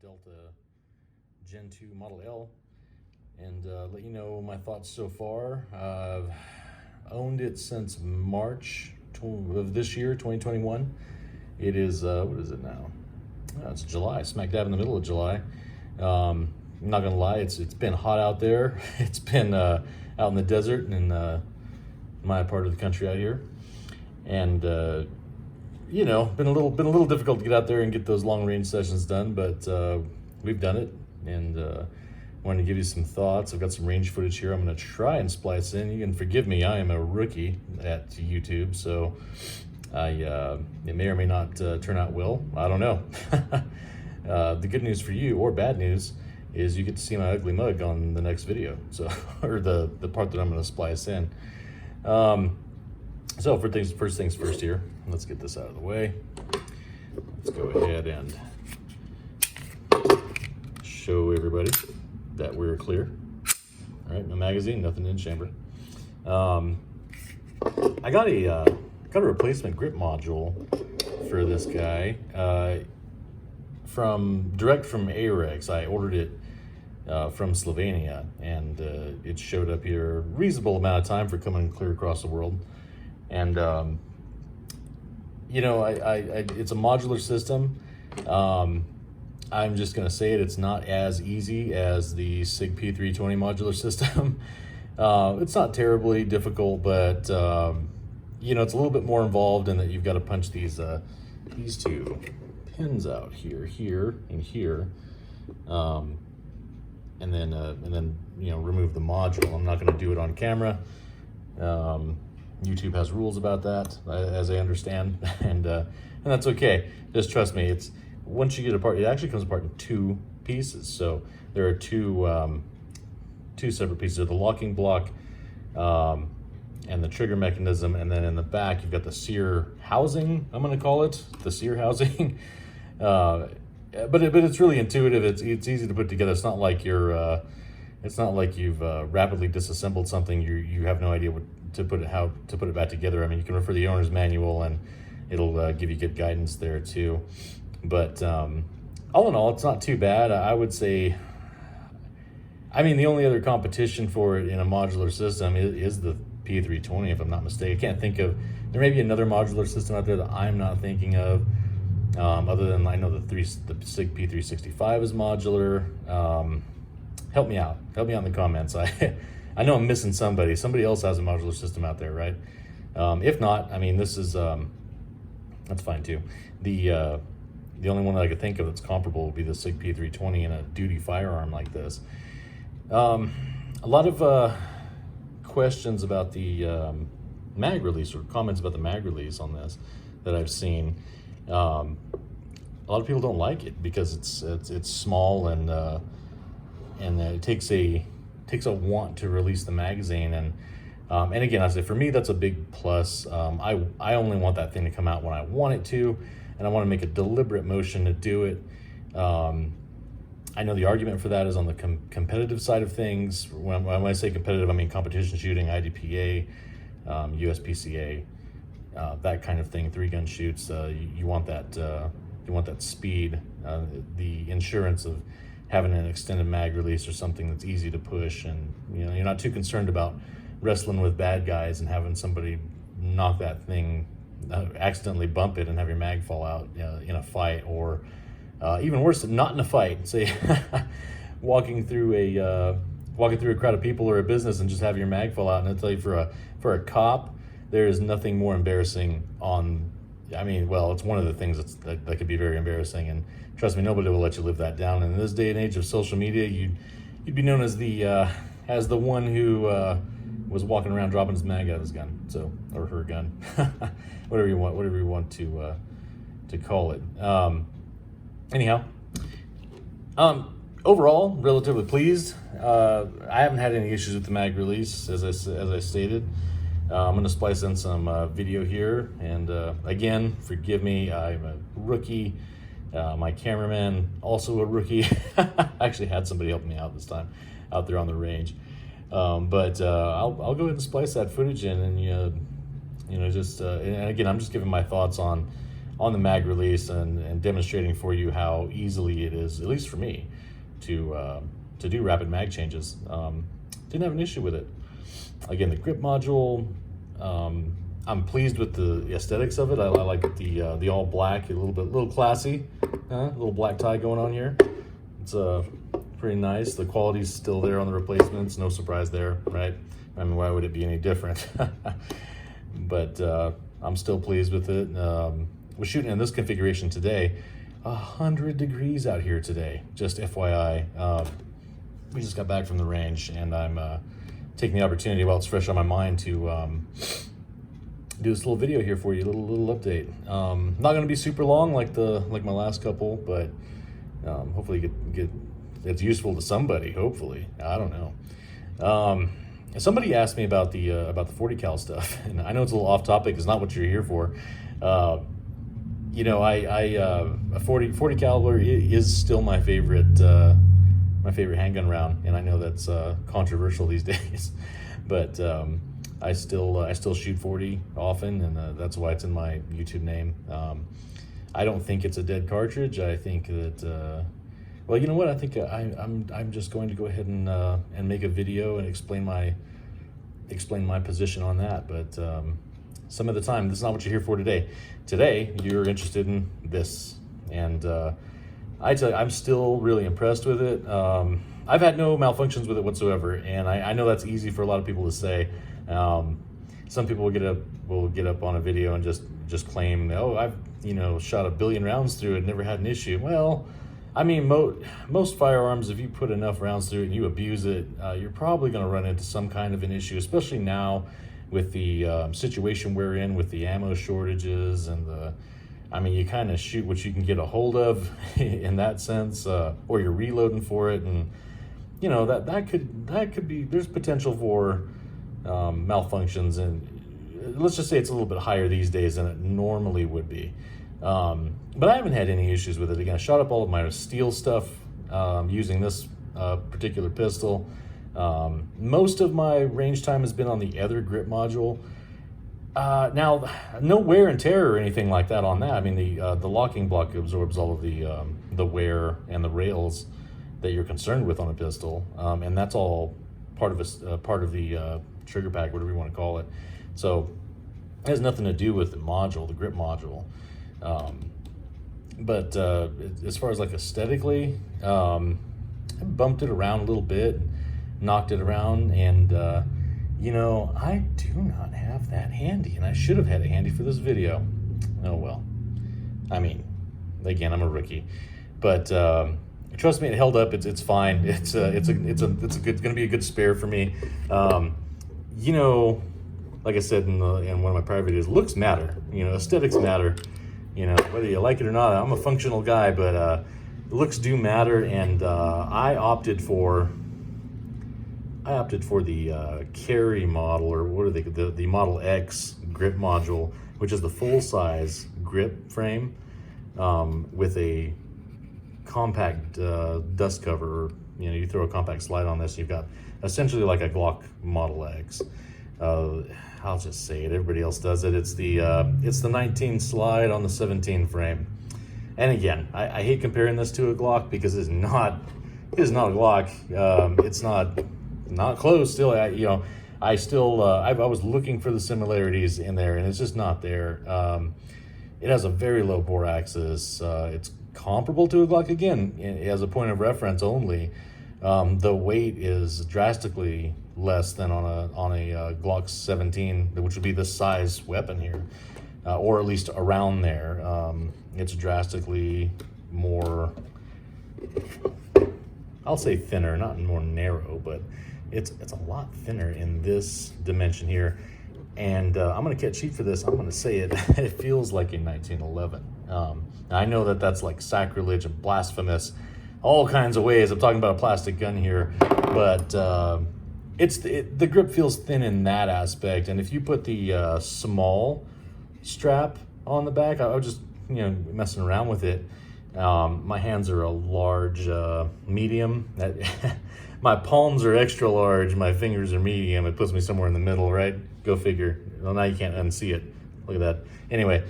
Delta Gen 2 Model L, and let you know my thoughts so far. I've owned it since March of this year, 2021. It is, what is it now? Oh, it's July, smack dab in the middle of July. I'm not gonna lie, it's been hot out there. It's been out in the desert in my part of the country out here, and you know, been a little difficult to get out there and get those long range sessions done, but we've done it, and wanted to give you some thoughts. I've got some range footage here I'm going to try and splice in. You can forgive me, I am a rookie at YouTube, so it may or may not turn out well. I don't know. The good news for you, or bad news, is you get to see my ugly mug on the next video, so or the part that I'm going to splice in. So first things first here, let's get this out of the way. Let's go ahead and show everybody that we're clear. All right, no magazine, nothing in chamber. I got a replacement grip module for this guy direct from Arex. I ordered it from Slovenia, and it showed up here a reasonable amount of time for coming clear across the world. And you know, it's a modular system. I'm just gonna say it, it's not as easy as the SIG P320 modular system. It's not terribly difficult, but you know, it's a little bit more involved in that you've got to punch these two pins out here, and here, and then you know, remove the module. I'm not going to do it on camera. YouTube has rules about that, as I understand, and that's okay. Just trust me. It's once you get apart, it actually comes apart in two pieces. So there are two separate pieces. There's the locking block and the trigger mechanism, and then in the back you've got the sear housing. I'm going to call it the sear housing. But it's really intuitive. It's easy to put together. It's not like it's not like you've rapidly disassembled something. You have no idea how to put it back together. I mean, you can refer to the owner's manual, and it'll give you good guidance there too. But all in all, it's not too bad. I would say, I mean, the only other competition for it in a modular system is the P320, if I'm not mistaken. I can't think of, there may be another modular system out there that I'm not thinking of, other than I know the SIG P365 is modular. Help me out in the comments. I know I'm missing somebody else has a modular system out there, right? If not, I mean, this is that's fine too. The only one that I could think of that's comparable would be the SIG P320 in a duty firearm like this. A lot of questions about the mag release, or comments about the mag release on this that I've seen. A lot of people don't like it because it's small, and it takes a want to release the magazine, and again, I say for me that's a big plus. I only want that thing to come out when I want it to, and I want to make a deliberate motion to do it. I know the argument for that is on the competitive side of things. When I say competitive, I mean competition shooting, IDPA, USPCA, that kind of thing. 3-gun shoots. You want that speed, the insurance of having an extended mag release or something that's easy to push, and you know, you're not too concerned about wrestling with bad guys and having somebody knock that thing, accidentally bump it and have your mag fall out in a fight, or even worse, not in a fight. Say walking through a crowd of people or a business and just have your mag fall out. And I'll tell you, for a cop, there is nothing more embarrassing I mean, well, it's one of the things that could be very embarrassing, and trust me, nobody will let you live that down. And in this day and age of social media, you'd be known as the one who was walking around dropping his mag out of his gun, or her gun, whatever you want to call it. Anyhow, overall, relatively pleased. I haven't had any issues with the mag release, as I stated. I'm going to splice in some video here, and again, forgive me, I'm a rookie. My cameraman, also a rookie. I actually had somebody help me out this time out there on the range. But I'll go ahead and splice that footage in, and you know, just and again, I'm just giving my thoughts on on the mag release and demonstrating for you how easily it is, at least for me, to do rapid mag changes. Didn't have an issue with it. Again, the grip module, I'm pleased with the aesthetics of it. I like the all black, a little classy, a little black tie going on here. It's pretty nice. The quality's still there on the replacements, no surprise there, right? I mean, why would it be any different? But I'm still pleased with it. We're shooting in this configuration today. 100 degrees out here today, just FYI. We just got back from the range, and I'm taking the opportunity while it's fresh on my mind to do this little video here for you, a little update. Not going to be super long like my last couple, but hopefully it's useful to somebody. Hopefully, I don't know. Somebody asked me about the 40 cal stuff, and I know it's a little off topic. It's not what you're here for. You know, a 40 caliber is still my favorite handgun round, and I know that's controversial these days, but I still shoot 40 often, and that's why it's in my YouTube name. I don't think it's a dead cartridge. I think that well, you know what? I think I'm just going to go ahead and make a video and explain my position on that. But some of the time, this is not what you're here for today. Today, you're interested in this, and I tell you, I'm still really impressed with it. I've had no malfunctions with it whatsoever, and I know that's easy for a lot of people to say. Some people will get up on a video and just claim, oh, I've shot 1 billion rounds through it, never had an issue. Well, I mean, most firearms, if you put enough rounds through it and you abuse it, you're probably going to run into some kind of an issue, especially now with the situation we're in with the ammo shortages and I mean, you kind of shoot what you can get a hold of in that sense, or you're reloading for it, and that could be, there's potential for malfunctions, and let's just say it's a little bit higher these days than it normally would be. But I haven't had any issues with it. Again, I shot up all of my steel stuff using this particular pistol. Most of my range time has been on the other grip module. Now, no wear and tear or anything like that on that. I mean, the locking block absorbs all of the wear and the rails that you're concerned with on a pistol, and that's all part of the trigger pack, whatever you want to call it. So it has nothing to do with the module, the grip module. But as far as like aesthetically, I bumped it around a little bit, knocked it around, and I do not have that handy, and I should have had it handy for this video. Oh well. I mean, again, I'm a rookie, but trust me, it held up. It's fine. It's gonna be a good spare for me. Like I said in one of my prior videos, looks matter. Aesthetics matter. Whether you like it or not. I'm a functional guy, but looks do matter, and I opted for the carry model, or what are they? The Model X grip module, which is the full size grip frame with a compact dust cover. You throw a compact slide on this, you've got essentially like a Glock Model X. I'll just say it. Everybody else does it. It's the 19 slide on the 17 frame. And again, I hate comparing this to a Glock because it's not a Glock. It's not close. Still, I was looking for the similarities in there, and it's just not there. It has a very low bore axis. It's comparable to a Glock again, as a point of reference only. The weight is drastically less than on a Glock 17, which would be this size weapon here, or at least around there. It's drastically more, I'll say thinner, not more narrow, but it's a lot thinner in this dimension here. And I'm going to catch heat for this. I'm going to say it. It feels like a 1911. I know that's like sacrilege and blasphemous, all kinds of ways. I'm talking about a plastic gun here, but the grip feels thin in that aspect. And if you put the small strap on the back, I was just messing around with it. My hands are a large medium. My palms are extra large. My fingers are medium. It puts me somewhere in the middle, right? Go figure. Well, now you can't unsee it. Look at that. Anyway,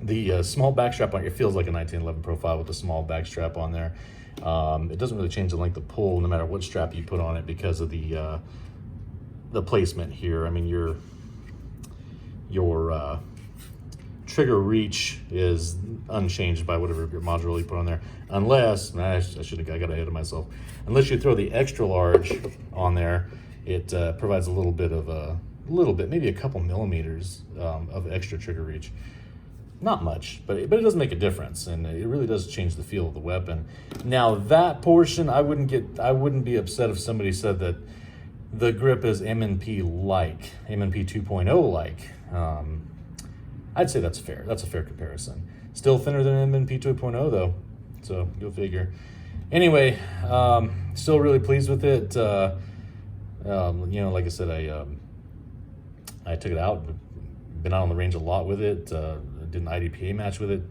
The small back strap on it feels like a 1911 profile with the small back strap on there. It doesn't really change the length of pull no matter what strap you put on it because of the placement here. I mean, your trigger reach is unchanged by whatever modular you put on there, unless I got ahead of myself. Unless you throw the extra large on there, it provides a little bit, maybe a couple millimeters of extra trigger reach. Not much, but it does make a difference, and it really does change the feel of the weapon. Now that portion, I wouldn't be upset if somebody said that the grip is M&P like, M&P 2.0 like. I'd say that's fair. That's a fair comparison. Still thinner than M&P 2.0 though, so go figure. Anyway, still really pleased with it. Like I said, I took it out. Been out on the range a lot with it. Did an IDPA match with it.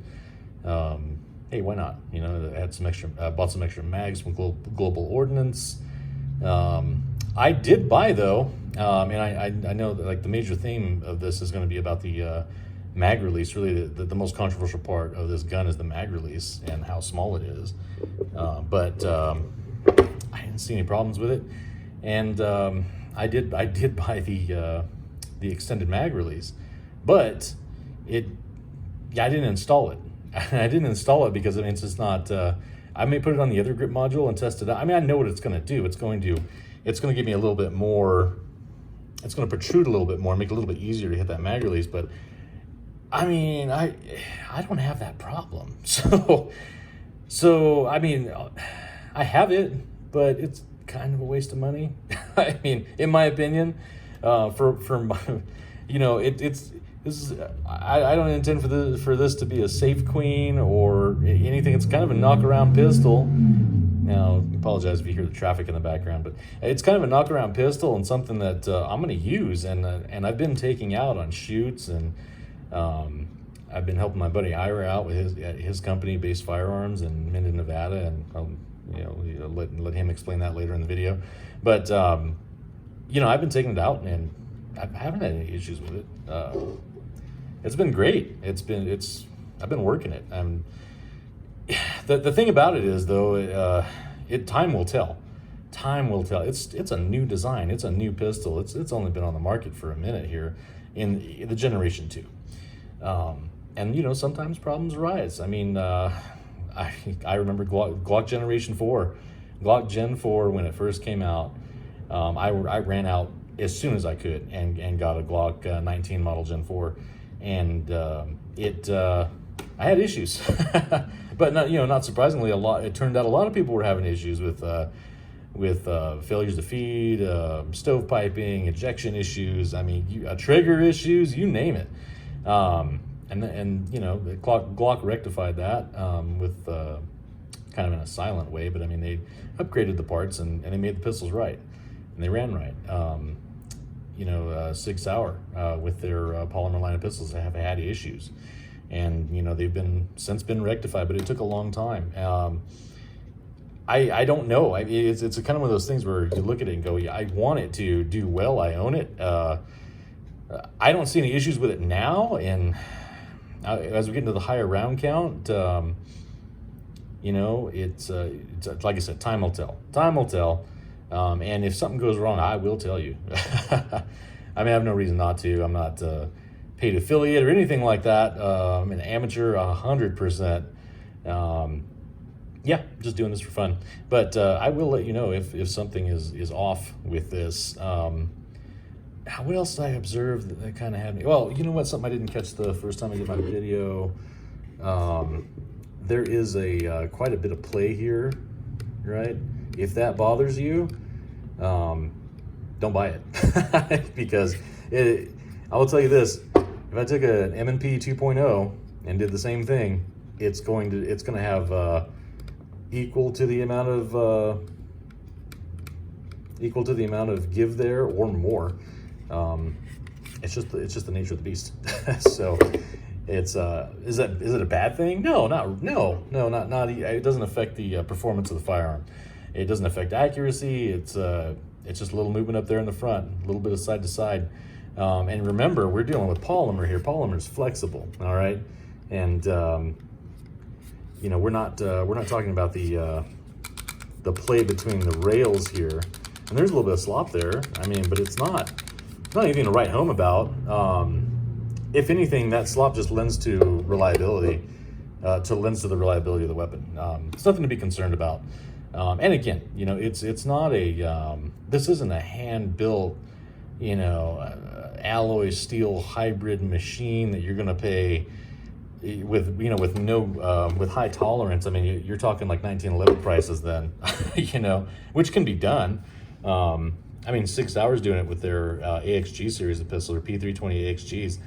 Hey, why not? I had some extra, bought some extra mags from Global Ordnance. I did buy though, and I know that like the major theme of this is going to be about the mag release. Really, the most controversial part of this gun is the mag release and how small it is. But I didn't see any problems with it, and I did buy the extended mag release, but I didn't install it. I didn't install it because it's just not. I may put it on the other grip module and test it out. I mean, I know what it's going to do. It's going to give me a little bit more. It's going to protrude a little bit more, make it a little bit easier to hit that mag release. But I mean, I don't have that problem. So I mean, I have it, but it's kind of a waste of money. I mean, in my opinion, for my, I don't intend for this to be a safe queen or anything. It's kind of a knock-around pistol. Now, I apologize if you hear the traffic in the background, but it's kind of a knock-around pistol and something that I'm going to use. And I've been taking out on shoots, and I've been helping my buddy Ira out with his company, Base Firearms in Minden, Nevada, and I'll let him explain that later in the video. But I've been taking it out, and I haven't had any issues with it. It's been great. I've been working it. The thing about it is though, time will tell. Time will tell. It's a new design. It's a new pistol. It's only been on the market for a minute here in the Generation 2. And sometimes problems arise. I mean, I remember Glock Generation 4, Glock Gen 4 when it first came out. I ran out as soon as I could and got a Glock 19 model Gen 4, and I had issues. But not surprisingly, it turned out a lot of people were having issues with failures to feed, stovepiping, ejection issues. I mean, trigger issues, you name it. And Glock rectified that with kind of in a silent way. But I mean, they upgraded the parts and they made the pistols right, and they ran right. Sig Sauer with their polymer line of pistols have had issues, and they've since been rectified, but it took a long time. I don't know. It's kind of one of those things where you look at it and go, yeah, I want it to do well. I own it. I don't see any issues with it now, and as we get into the higher round count, it's like I said, time will tell. Time will tell. And if something goes wrong, I will tell you. I mean, I have no reason not to. I'm not paid affiliate or anything like that. I'm an amateur 100%. Yeah, just doing this for fun. But I will let you know if something is off with this. What else did I observe that kind of had me? Well, you know what? Something I didn't catch the first time I did my video. There is quite a bit of play here, right? If that bothers you, don't buy it. Because I will tell you this: if I took an M&P 2.0 and did the same thing, it's going to have equal to the amount of give there or more. It's just the nature of the beast. So is it a bad thing? No. Not. It doesn't affect the performance of the firearm. It doesn't affect accuracy. It's just a little movement up there in the front, a little bit of side to side. And remember, we're dealing with polymer here. Polymer is flexible. All right. And you know, we're not talking about the play between the rails here. And there's a little bit of slop there. I mean, but it's not anything to write home about. If anything, that slop just lends to reliability, lends to the reliability of the weapon. It's nothing to be concerned about. And again, you know, it's not a this isn't a hand built, you know, alloy steel hybrid machine that you're going to pay with, you know, with no with high tolerance. I mean, you're talking like 1911 prices then, you know, which can be done. I mean, 6 hours doing it with their AXG series of pistol, or P320 AXGs,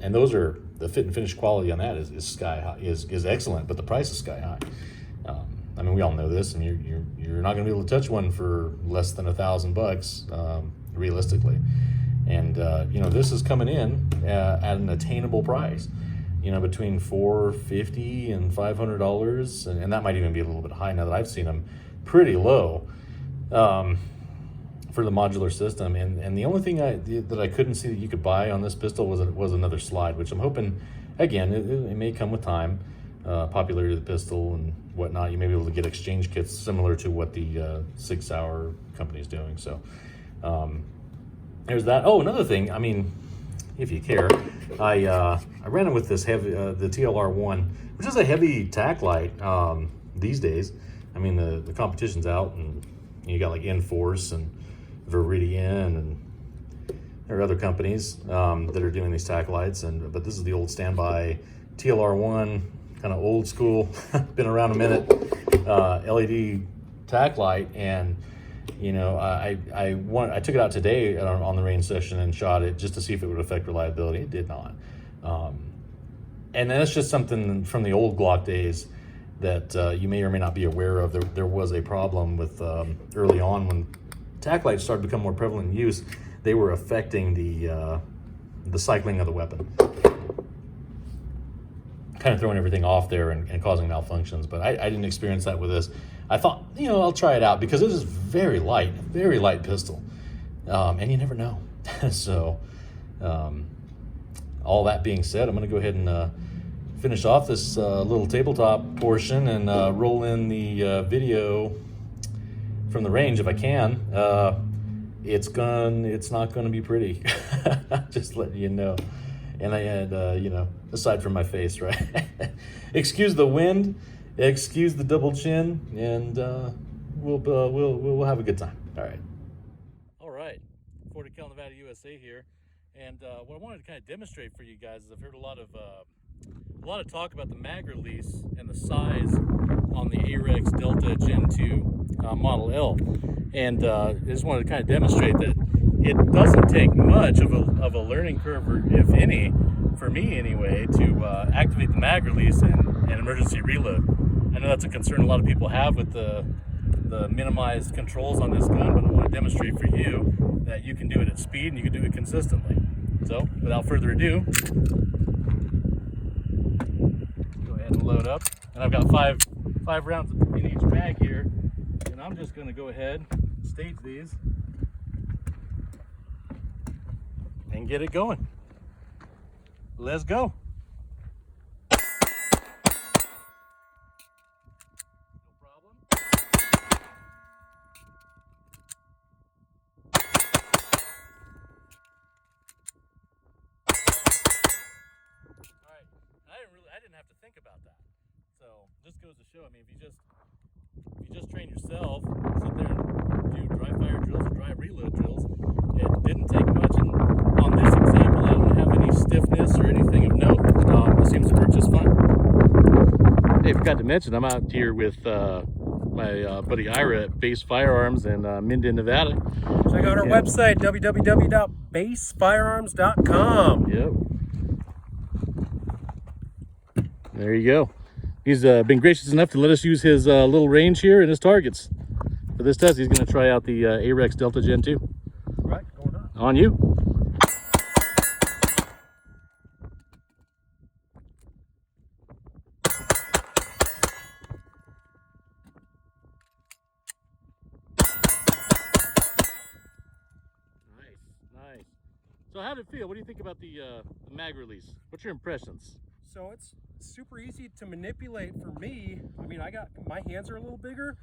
and those are the fit and finish quality on that is sky high, is excellent, but the price is sky high. I mean, we all know this, and you're not going to be able to touch one for less than $1,000 realistically. And you know, this is coming in at an attainable price. You know, between $450 and $500, and that might even be a little bit high now that I've seen them pretty low for the modular system. And the only thing that I couldn't see that you could buy on this pistol was another slide, which I'm hoping, again, it may come with time, popularity of the pistol and whatnot. You may be able to get exchange kits similar to what the 6 Hour company is doing. So there's that. Oh, another thing, I mean, if you care, I ran it with this heavy, the TLR1, which is a heavy tack light these days. I mean, the competition's out, and you got like Enforce and Viridian, and there are other companies that are doing these tack lights, but this is the old standby TLR1, kind of old school, been around a minute, LED tack light. And you know, I took it out today on the range session and shot it just to see if it would affect reliability. It did not. And that's just something from the old Glock days that you may or may not be aware of. There was a problem with early on when tack lights started to become more prevalent in use. They were affecting the cycling of the weapon, kind of throwing everything off there and causing malfunctions. But I didn't experience that with this. I thought, you know, I'll try it out because this is very light pistol, and you never know. So all that being said, I'm going to go ahead and finish off this little tabletop portion and roll in the video from the range if I can. It's not going to be pretty. Just letting you know. And I had, you know, aside from my face, right? Excuse the wind, excuse the double chin, and we'll have a good time. All right. 40 Cal Nevada, USA here. And what I wanted to kind of demonstrate for you guys is I've heard a lot of talk about the mag release and the size on the Arex Delta Gen 2 Model L. And I just wanted to kind of demonstrate that it doesn't take much of a learning curve, or if any, for me anyway, to activate the mag release and emergency reload. I know that's a concern a lot of people have with the minimized controls on this gun, but I want to demonstrate for you that you can do it at speed and you can do it consistently. So without further ado, go ahead and load up. And I've got five rounds in each mag here, and I'm just going to go ahead, stage these, and get it going. Let's go. No problem. All right. I didn't have to think about that. So this goes to show. I mean, if you just train yourself, sit there and do dry fire drills or dry reload drills, it didn't take much. And on this example, I don't have any stiffness or anything of note. It seems to work just fine. Hey, I forgot to mention, I'm out here with my buddy Ira at Base Firearms in Minden, Nevada. Check out our website, www.basefirearms.com. Yep. There you go. He's been gracious enough to let us use his little range here and his targets. For this test, he's going to try out the Arex Delta Gen 2. Right, going on. On you. Nice. So how did it feel? What do you think about the mag release? What's your impressions? So it's super easy to manipulate for me. I mean, my hands are a little bigger.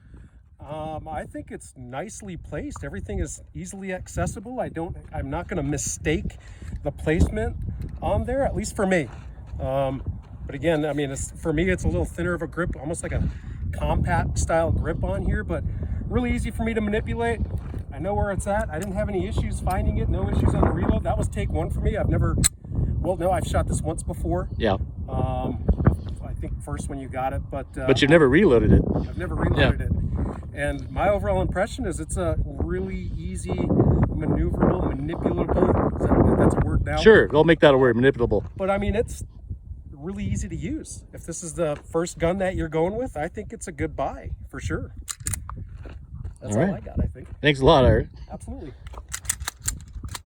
I think it's nicely placed. Everything is easily accessible. I'm not going to mistake the placement on there, at least for me. But again, I mean, for me, it's a little thinner of a grip, almost like a compact style grip on here, but really easy for me to manipulate. I know where it's at. I didn't have any issues finding it. No issues on the reload. That was take one for me. I've shot this once before. Yeah. I think first when you got it, but You've never reloaded it. I've never reloaded it. And my overall impression is it's a really easy, maneuverable, manipulable. That's a word now. Sure, I'll make that a word, manipulable. But I mean, it's really easy to use. If this is the first gun that you're going with, I think it's a good buy for sure. That's all I got, I think. Thanks a lot, Art. Absolutely.